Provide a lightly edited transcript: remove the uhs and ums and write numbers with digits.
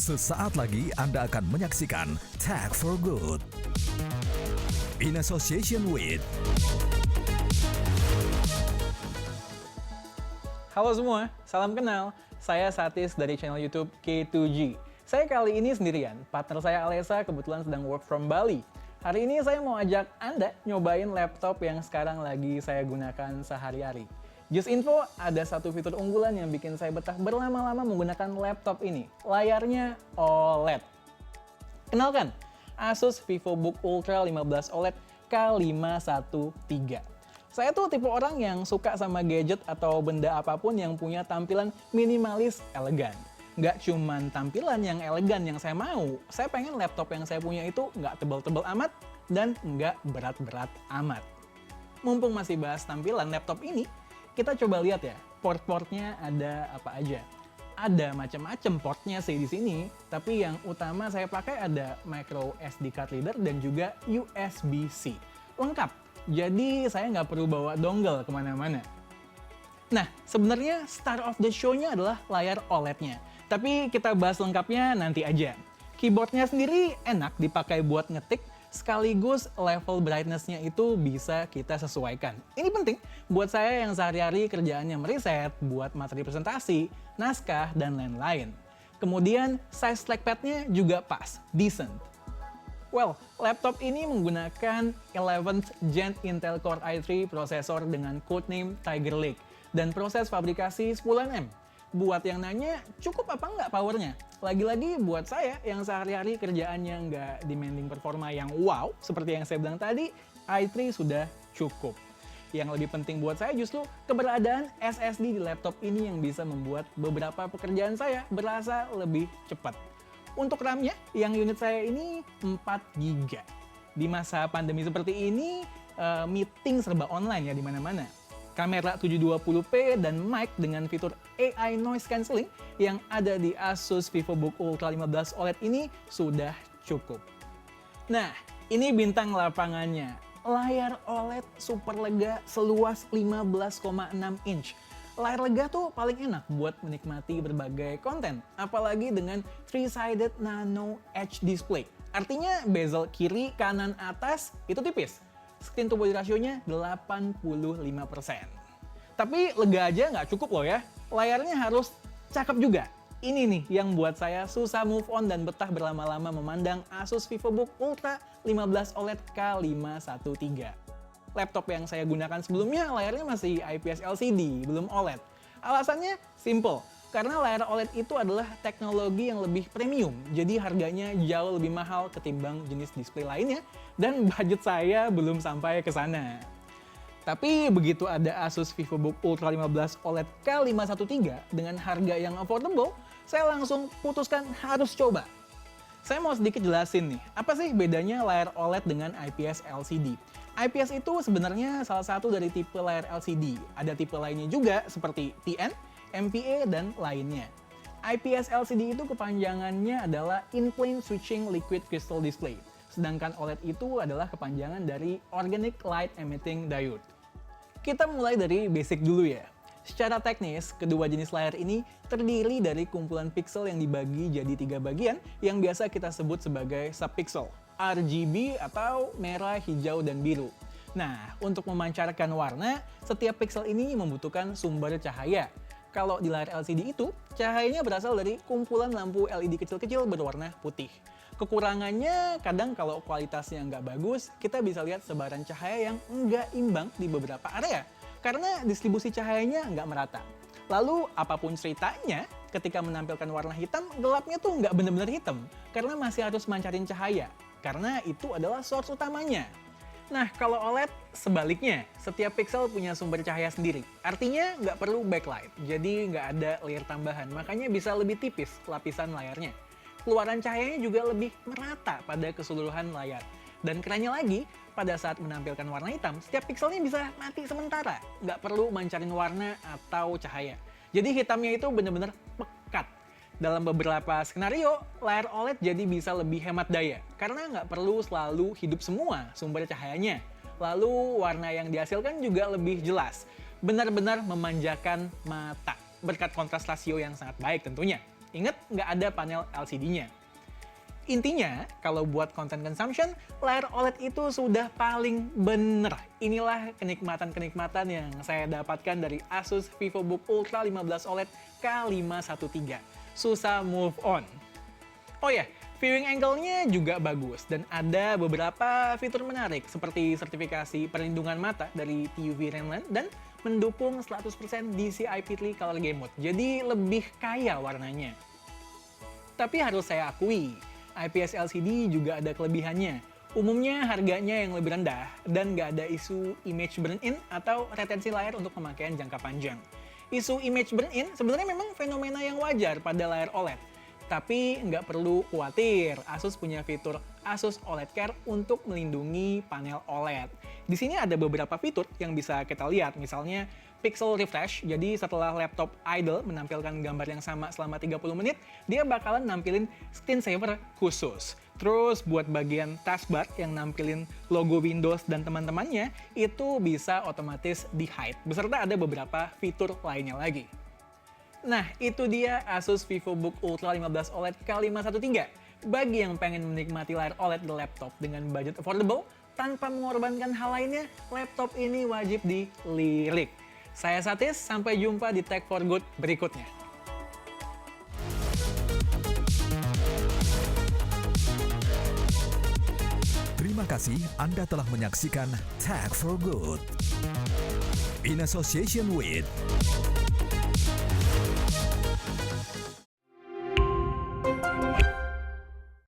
Sesaat lagi Anda akan menyaksikan Tech for Good in association with. Halo semua, salam kenal. Saya Satis dari channel YouTube K2G. Saya kali ini sendirian, partner saya Alessa kebetulan sedang work from Bali. Hari ini saya mau ajak Anda nyobain laptop yang sekarang lagi saya gunakan sehari-hari. Just info, ada satu fitur unggulan yang bikin saya betah berlama-lama menggunakan laptop ini. Layarnya OLED. Kenalkan, Asus VivoBook Ultra 15 OLED K513. Saya tuh tipe orang yang suka sama gadget atau benda apapun yang punya tampilan minimalis elegan. Nggak cuman tampilan yang elegan yang saya mau, saya pengen laptop yang saya punya itu nggak tebal-tebal amat dan nggak berat-berat amat. Mumpung masih bahas tampilan laptop ini, kita coba lihat ya, port-portnya ada apa aja. Ada macam-macam portnya sih di sini, tapi yang utama saya pakai ada micro SD card reader dan juga USB-C. Lengkap, jadi saya nggak perlu bawa dongle kemana-mana. Nah, sebenarnya star of the show-nya adalah layar OLED-nya. Tapi kita bahas lengkapnya nanti aja. Keyboardnya sendiri enak dipakai buat ngetik, sekaligus level brightness-nya itu bisa kita sesuaikan. Ini penting buat saya yang sehari-hari kerjaannya meriset, buat materi presentasi, naskah, dan lain-lain. Kemudian size trackpad-nya juga pas, decent. Well, laptop ini menggunakan 11th Gen Intel Core i3 prosesor dengan codename Tiger Lake dan proses fabrikasi 10nm. Buat yang nanya, cukup apa nggak powernya? Lagi-lagi buat saya yang sehari-hari kerjaannya nggak demanding performa yang wow, seperti yang saya bilang tadi, i3 sudah cukup. Yang lebih penting buat saya justru keberadaan SSD di laptop ini yang bisa membuat beberapa pekerjaan saya berasa lebih cepat. Untuk RAM-nya, yang unit saya ini 4 GB. Di masa pandemi seperti ini, meeting serba online ya di mana-mana. Kamera 720p dan mic dengan fitur AI Noise Cancelling yang ada di Asus VivoBook Ultra 15 OLED ini sudah cukup. Nah, ini bintang lapangannya. Layar OLED super lega seluas 15,6 inch. Layar lega tuh paling enak buat menikmati berbagai konten, apalagi dengan 3-sided nano edge display. Artinya bezel kiri, kanan, atas itu tipis. Screen to body ratio-nya 85%. Tapi lega aja nggak cukup loh ya. Layarnya harus cakep juga. Ini nih yang buat saya susah move on dan betah berlama-lama memandang Asus VivoBook Ultra 15 OLED K513. Laptop yang saya gunakan sebelumnya layarnya masih IPS LCD, belum OLED. Alasannya simple. Karena layar OLED itu adalah teknologi yang lebih premium, jadi harganya jauh lebih mahal ketimbang jenis display lainnya, dan budget saya belum sampai ke sana. Tapi begitu ada Asus VivoBook Ultra 15 OLED K513 dengan harga yang affordable, saya langsung putuskan harus coba. Saya mau sedikit jelasin nih, apa sih bedanya layar OLED dengan IPS LCD? IPS itu sebenarnya salah satu dari tipe layar LCD. Ada tipe lainnya juga seperti TN, MPA, dan lainnya. IPS LCD itu kepanjangannya adalah In-Plane Switching Liquid Crystal Display. Sedangkan OLED itu adalah kepanjangan dari Organic Light Emitting Diode. Kita mulai dari basic dulu ya. Secara teknis, kedua jenis layar ini terdiri dari kumpulan pixel yang dibagi jadi 3 bagian yang biasa kita sebut sebagai subpixel, RGB atau merah, hijau, dan biru. Nah, untuk memancarkan warna, setiap pixel ini membutuhkan sumber cahaya. Kalau di layar LCD itu, cahayanya berasal dari kumpulan lampu LED kecil-kecil berwarna putih. Kekurangannya, kadang kalau kualitasnya nggak bagus, kita bisa lihat sebaran cahaya yang nggak imbang di beberapa area, karena distribusi cahayanya nggak merata. Lalu, apapun ceritanya, ketika menampilkan warna hitam, gelapnya tuh nggak benar-benar hitam, karena masih harus mancarin cahaya, karena itu adalah source utamanya. Nah, kalau OLED, sebaliknya, setiap pixel punya sumber cahaya sendiri. Artinya, nggak perlu backlight, jadi nggak ada layer tambahan, makanya bisa lebih tipis lapisan layarnya. Keluaran cahayanya juga lebih merata pada keseluruhan layar. Dan kerennya lagi, pada saat menampilkan warna hitam, setiap pixelnya bisa mati sementara. Nggak perlu mancarin warna atau cahaya. Jadi hitamnya itu benar-benar pekat. Dalam beberapa skenario, layar OLED jadi bisa lebih hemat daya, karena nggak perlu selalu hidup semua sumber cahayanya. Lalu warna yang dihasilkan juga lebih jelas, benar-benar memanjakan mata, berkat kontras rasio yang sangat baik tentunya. Ingat, nggak ada panel LCD-nya. Intinya, kalau buat content consumption, layar OLED itu sudah paling bener. Inilah kenikmatan-kenikmatan yang saya dapatkan dari Asus VivoBook Ultra 15 OLED K513. Susah move on. Oh ya, viewing angle-nya juga bagus dan ada beberapa fitur menarik seperti sertifikasi perlindungan mata dari TUV Rainland dan mendukung 100% DCI-P3 Color Game Mode. Jadi lebih kaya warnanya. Tapi harus saya akui, IPS LCD juga ada kelebihannya. Umumnya harganya yang lebih rendah dan nggak ada isu image burn-in atau retensi layar untuk pemakaian jangka panjang. Isu image burn-in sebenarnya memang fenomena yang wajar pada layar OLED. Tapi nggak perlu khawatir, Asus punya fitur Asus OLED Care untuk melindungi panel OLED. Di sini ada beberapa fitur yang bisa kita lihat, misalnya Pixel Refresh, jadi setelah laptop idle menampilkan gambar yang sama selama 30 menit, dia bakalan nampilin screensaver khusus. Terus buat bagian taskbar yang nampilin logo Windows dan teman-temannya, itu bisa otomatis di-hide, beserta ada beberapa fitur lainnya lagi. Nah, itu dia Asus VivoBook Ultra 15 OLED K513. Bagi yang pengen menikmati layar OLED di laptop dengan budget affordable, tanpa mengorbankan hal lainnya, laptop ini wajib dilirik. Saya Satis, sampai jumpa di Tech for Good berikutnya. Terima kasih Anda telah menyaksikan Tech for Good in association with